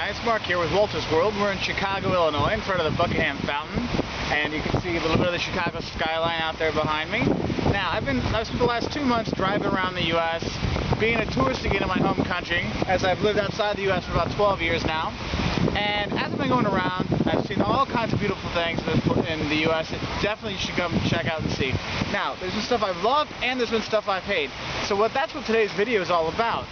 guys, Mark here with Wolters World. We're in Chicago, Illinois, in front of the Buckingham Fountain, and you can see a little bit of the Chicago skyline out there behind me. Now, I've spent the last 2 months driving around the U.S., being a tourist again in my home country, as I've lived outside the U.S. for about 12 years now. And as I've been going around, I've seen all kinds of beautiful things in the U.S. that definitely you should come check out and see. Now, there's been stuff I've loved, and there's been stuff I've hated. So that's what today's video is all about,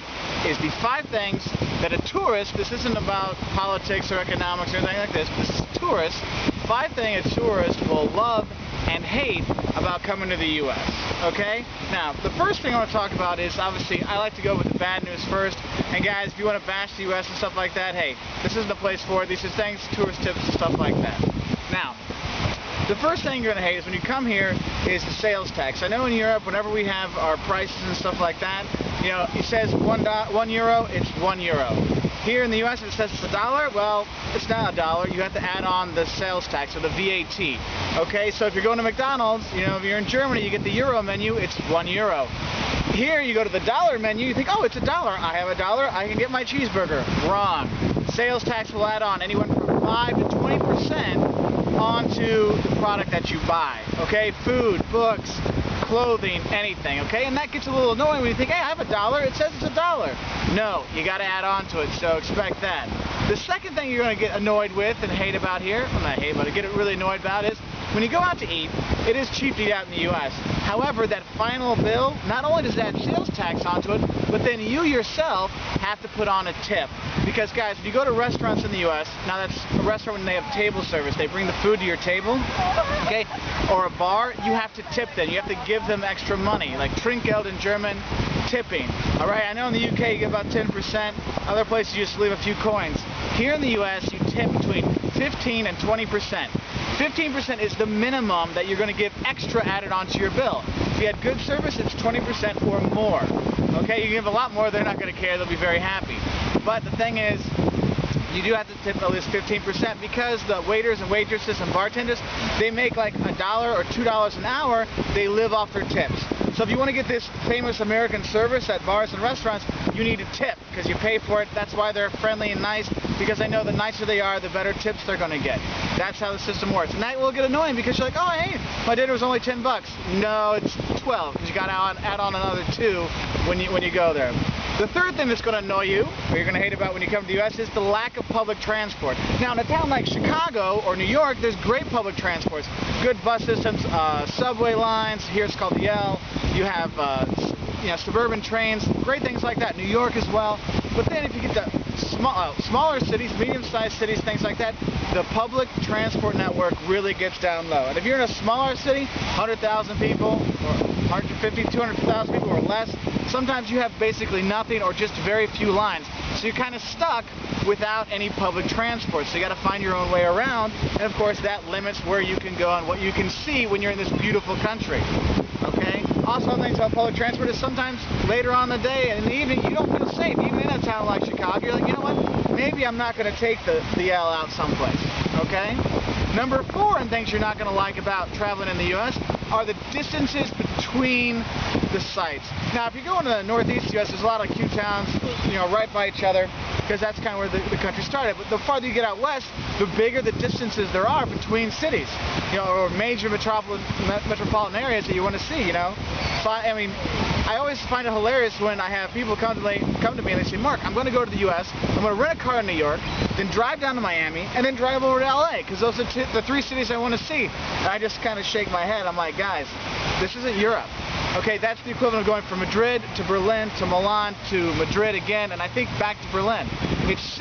is the 5 things that a tourist, this isn't about politics or economics or anything like this, this is tourists, 5 things a tourist will love and hate about coming to the U.S., okay? Now, the first thing I want to talk about is, obviously, I like to go with the bad news first, and guys, if you want to bash the U.S. and stuff like that, hey, this isn't the place for it. These are things, tourist tips and stuff like that. Now, the first thing you're going to hate is when you come here is the sales tax. I know in Europe, whenever we have our prices and stuff like that, you know, it says €1, it's €1. Here in the U.S., if it says it's $1, well, it's not $1. You have to add on the sales tax, or the VAT. Okay, so if you're going to McDonald's, you know, if you're in Germany, you get the Euro menu, it's €1. Here, you go to the dollar menu, you think, oh, it's $1. I have $1, I can get my cheeseburger. Wrong. Sales tax will add on anywhere from 5 to 20% onto the product that you buy. Okay, food, books, clothing, anything, okay? And that gets a little annoying when you think, hey, I have $1, it says it's $1. No, you got to add on to it, so expect that. The second thing you're going to get annoyed with and hate about here, well, not hate, but get really annoyed about is, when you go out to eat, it is cheap to eat out in the U.S. However, that final bill, not only does that sales tax onto it, but then you yourself have to put on a tip. Because guys, if you go to restaurants in the U.S., now that's a restaurant when they have table service, they bring the food to your table, okay, or a bar, you have to tip them. You have to give them extra money, like Trinkgeld in German, tipping. Alright, I know in the UK you get about 10%, other places you just leave a few coins. Here in the U.S. you tip between 15 and 20%. 15% is the minimum that you're going to give extra added onto your bill. If you had good service, it's 20% or more. Okay, you can give a lot more, they're not going to care, they'll be very happy. But the thing is, you do have to tip at least 15% because the waiters and waitresses and bartenders, they make like $1 or $2 an hour, they live off their tips. So if you want to get this famous American service at bars and restaurants, you need to tip because you pay for it. That's why they're friendly and nice, because I know the nicer they are, the better tips they're going to get. That's how the system works. And that will get annoying because you're like, oh, hey, my dinner was only $10. No, it's 12 because you got to add on another 2 when you go there. The third thing that's going to annoy you, or you're going to hate about when you come to the U.S., is the lack of public transport. Now, in a town like Chicago or New York, there's great public transports. Good bus systems, subway lines, here it's called the L. You have suburban trains, great things like that. New York as well. But then if you get to smaller cities, medium-sized cities, things like that, the public transport network really gets down low. And if you're in a smaller city, 100,000 people, or 150, 200,000 people or less, sometimes you have basically nothing or just very few lines. So you're kind of stuck without any public transport. So you got to find your own way around. And of course that limits where you can go and what you can see when you're in this beautiful country. Okay? Also, other things about public transport is sometimes later on in the day and in the evening you don't feel safe. Even in a town like Chicago, you're like, you know what? Maybe I'm not going to take the L out someplace. Okay? Number 4, and things you're not going to like about traveling in the U.S. are the distances between the sites. Now, if you go into the northeast U.S., there's a lot of cute towns, you know, right by each other, because that's kind of where the country started. But the farther you get out west, the bigger the distances there are between cities, you know, or major metropolitan areas that you want to see, you know. So, I mean, I always find it hilarious when I have people come to me and they say, Mark, I'm going to go to the U.S., I'm going to rent a car in New York, then drive down to Miami, and then drive over to L.A., because those are the 3 cities I want to see. And I just kind of shake my head. I'm like, guys, this isn't Europe. Okay, that's the equivalent of going from Madrid to Berlin to Milan to Madrid again, and I think back to Berlin. It's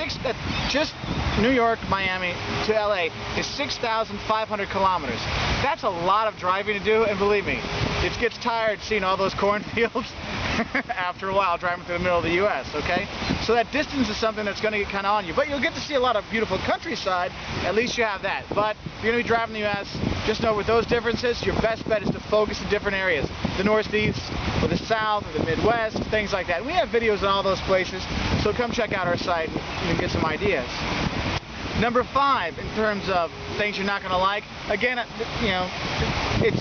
just New York, Miami to LA is 6,500 kilometers. That's a lot of driving to do, and believe me, it gets tired seeing all those cornfields after a while driving through the middle of the U.S., okay? So that distance is something that's going to get kind of on you. But you'll get to see a lot of beautiful countryside, at least you have that. But if you're going to be driving the U.S., just know with those differences, your best bet is to focus in different areas. The Northeast, or the South, or the Midwest, things like that. We have videos in all those places, so come check out our site and get some ideas. Number 5, in terms of things you're not going to like, again, you know, it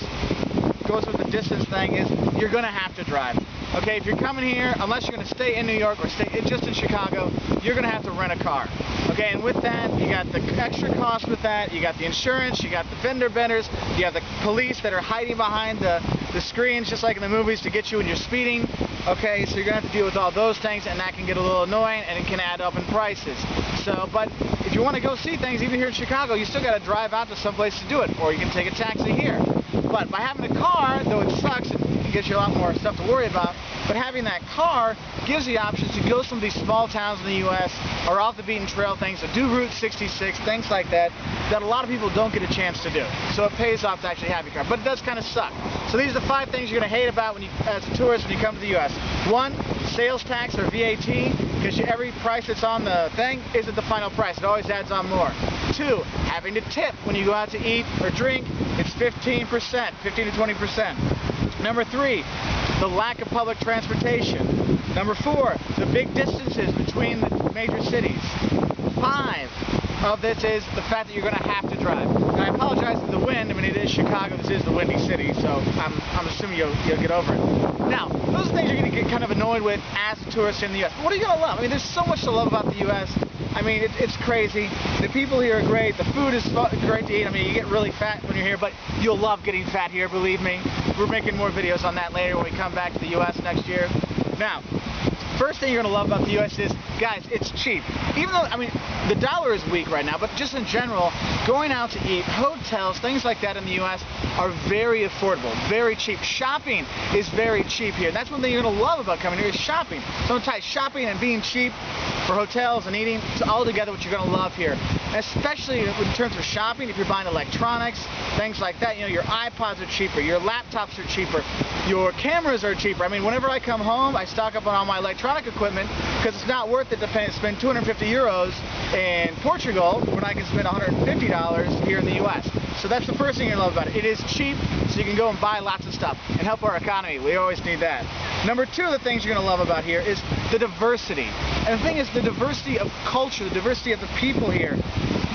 goes with the distance thing, is you're going to have to drive. Okay, if you're coming here, unless you're going to stay in New York or stay just in Chicago, you're going to have to rent a car. Okay, and with that, you got the extra cost with that, you got the insurance, you got the fender benders, you have the police that are hiding behind the screens, just like in the movies, to get you when you're speeding. Okay, so you're going to have to deal with all those things, and that can get a little annoying, and it can add up in prices. So, but if you want to go see things, even here in Chicago, you still got to drive out to someplace to do it, or you can take a taxi here. But by having a car, though it sucks, it gives you a lot more stuff to worry about, but having that car gives you options to go to some of these small towns in the U.S. or off the beaten trail things, to do Route 66, things like that, that a lot of people don't get a chance to do. So it pays off to actually have your car, but it does kind of suck. So these are the 5 things you're going to hate about when you, as a tourist, when you come to the U.S. 1, sales tax or VAT, because every price that's on the thing isn't the final price. It always adds on more. 2, having to tip when you go out to eat or drink. It's 15%, 15 to 20%. Number 3, the lack of public transportation. Number 4, the big distances between the major cities. 5 of this is the fact that you're going to have to drive. And I apologize for the wind. I mean, it is Chicago. This is the windy city, so I'm assuming you'll get over it. Now, those are things you're going to get kind of annoyed with as a tourist in the U.S. But what are you going to love? I mean, there's so much to love about the U.S. I mean, it's crazy. The people here are great. The food is great to eat. I mean, you get really fat when you're here, but you'll love getting fat here, believe me. We're making more videos on that later when we come back to the U.S. next year. Now, first thing you're going to love about the U.S. is, guys, it's cheap. Even though, I mean, the dollar is weak right now, but just in general, going out to eat, hotels, things like that in the U.S. are very affordable, very cheap. Shopping is very cheap here. And that's one thing you're going to love about coming here is shopping. Sometimes shopping and being cheap for hotels and eating, it's all together what you're going to love here. And especially in terms of shopping, if you're buying electronics, things like that, you know, your iPods are cheaper, your laptops are cheaper, your cameras are cheaper. I mean, whenever I come home, I stock up on all my electronic equipment because it's not worth it to spend 250 euros in Portugal when I can spend $150 here in the U.S. So that's the first thing you love about it. It is cheap, so you can go and buy lots of stuff and help our economy. We always need that. Number 2 of the things you're going to love about here is the diversity. And the thing is, the diversity of culture, the diversity of the people here.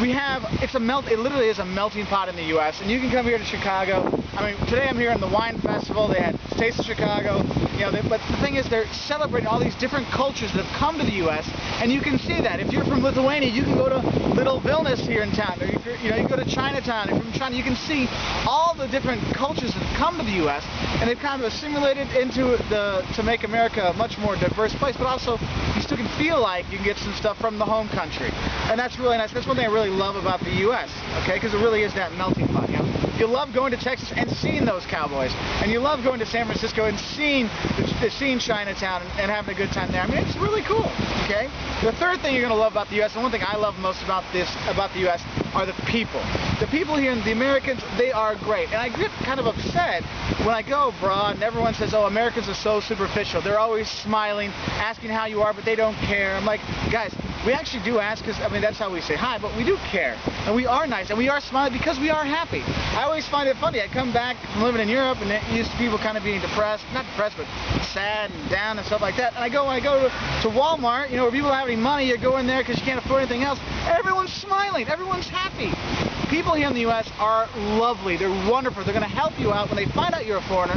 We have, it literally is a melting pot in the U.S. And you can come here to Chicago. I mean, today I'm here in the wine festival. They had Taste of Chicago. You know, but the thing is, they're celebrating all these different cultures that have come to the U.S. And you can see that. If you're from Lithuania, you can go to Little Vilnius here in town. Or if you're, you know, you go to Chinatown. If you're from China, you can see all the different cultures that have come to the U.S. And they've kind of assimilated into to make America a much more diverse place. But also, you still can feel like you can get some stuff from the home country. And that's really nice. That's one thing I really love about the U.S., okay, because it really is that melting pot, you know. You love going to Texas and seeing those cowboys, and you love going to San Francisco and seeing Chinatown and having a good time there. I mean, it's really cool, okay? The third thing you're going to love about the U.S., and one thing I love most about the U.S., are the people. The people here, the Americans, they are great. And I get kind of upset when I go abroad and everyone says, oh, Americans are so superficial. They're always smiling, asking how you are, but they don't care. I'm like, guys, we actually do ask, because, I mean, that's how we say hi, but we do care. And we are nice, and we are smiling because we are happy. I always find it funny. I come back from living in Europe, and it used to people kind of being depressed, not depressed, but sad and down and stuff like that. And when I go to Walmart, you know, where people don't have any money, you go in there because you can't afford anything else, and everyone's smiling, everyone's happy. People here in the U.S. are lovely. They're wonderful. They're going to help you out when they find out you're a foreigner.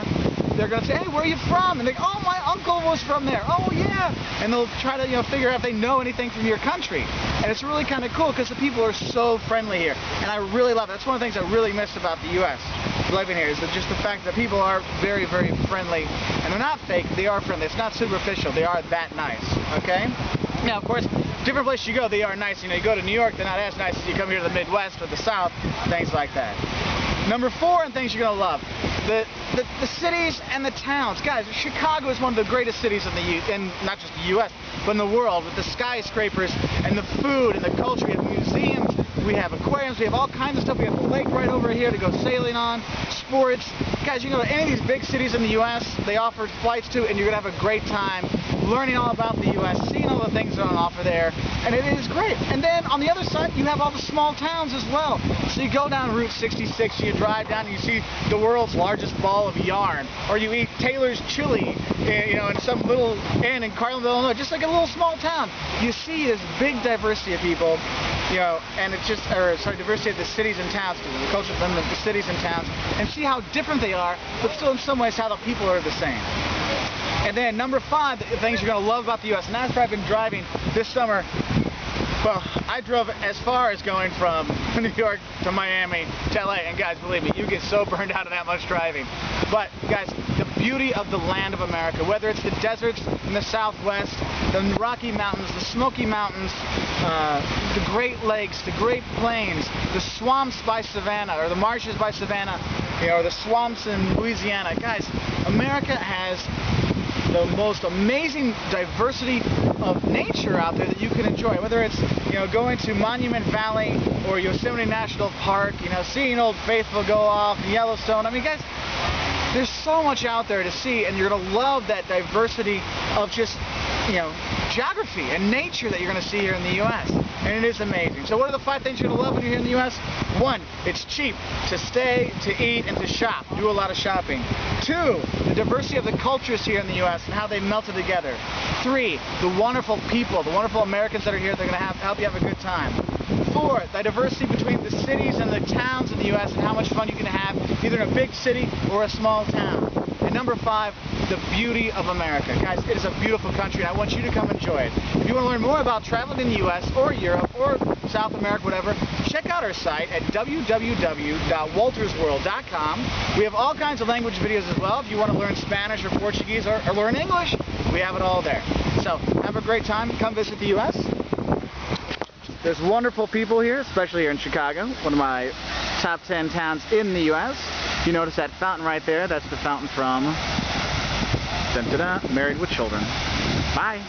They're going to say, hey, where are you from? And they go, oh, my uncle was from there. Oh, yeah. And they'll try to, you know, figure out if they know anything from your country. And it's really kind of cool because the people are so friendly here. And I really love it. That's one of the things I really miss about the U.S. living here, is just the fact that people are very, very friendly. And they're not fake. They are friendly. It's not superficial. They are that nice, okay? Now, of course, different places you go, they are nice. You know, you go to New York, they're not as nice as you come here to the Midwest or the South, things like that. Number 4 and things you're going to love, the cities and the towns. Guys, Chicago is one of the greatest cities in not just the U.S., but in the world, with the skyscrapers and the food and the culture. We have museums, we have aquariums, we have all kinds of stuff. We have a lake right over here to go sailing on, sports. Guys, you can go to any of these big cities in the U.S., they offer flights to, and you're going to have a great time learning all about the U.S., seeing all the things that are on offer there, and it is great. And then on the other side, you have all the small towns as well. So you go down Route 66, you drive down and you see the world's largest ball of yarn, or you eat Taylor's chili, you know, in some little inn in Carlinville, Illinois, just like a little small town. You see this big diversity of people, you know, and it's just, diversity of the cities and towns, the culture of the cities and towns, and see how different they are, but still in some ways how the people are the same. And then number 5, the things you're going to love about the U.S. And that's where I've been driving this summer. Well, I drove as far as going from New York to Miami to LA, and guys, believe me, you get so burned out of that much driving. But guys, the beauty of the land of America, whether it's the deserts in the Southwest, the Rocky Mountains, the Smoky Mountains, the Great Lakes, the Great Plains, the swamps by Savannah, or the marshes by Savannah, or the swamps in Louisiana. Guys, America has the most amazing diversity of nature out there that you can enjoy, whether it's going to Monument Valley or Yosemite National Park, seeing Old Faithful go off, Yellowstone. I mean, guys, there's so much out there to see, and you're going to love that diversity of just geography and nature that you're going to see here in the U.S. And it is amazing. So what are the 5 things you're going to love when you're here in the U.S.? 1, it's cheap to stay, to eat, and to shop. Do a lot of shopping. 2, the diversity of the cultures here in the U.S. and how they melted together. 3, the wonderful people, the wonderful Americans that are here. They're going to help you have a good time. 4, the diversity between the cities and the towns in the U.S. and how much fun you can have either in a big city or a small town. And number 5, the beauty of America. Guys, it is a beautiful country, and I want you to come enjoy it. If you want to learn more about traveling in the U.S. or Europe or South America, whatever, check out our site at www.woltersworld.com. We have all kinds of language videos as well. If you want to learn Spanish or Portuguese or learn English, we have it all there. So, have a great time. Come visit the U.S. There's wonderful people here, especially here in Chicago, one of my top 10 towns in the U.S. You notice that fountain right there? That's the fountain from Married with Children. Bye.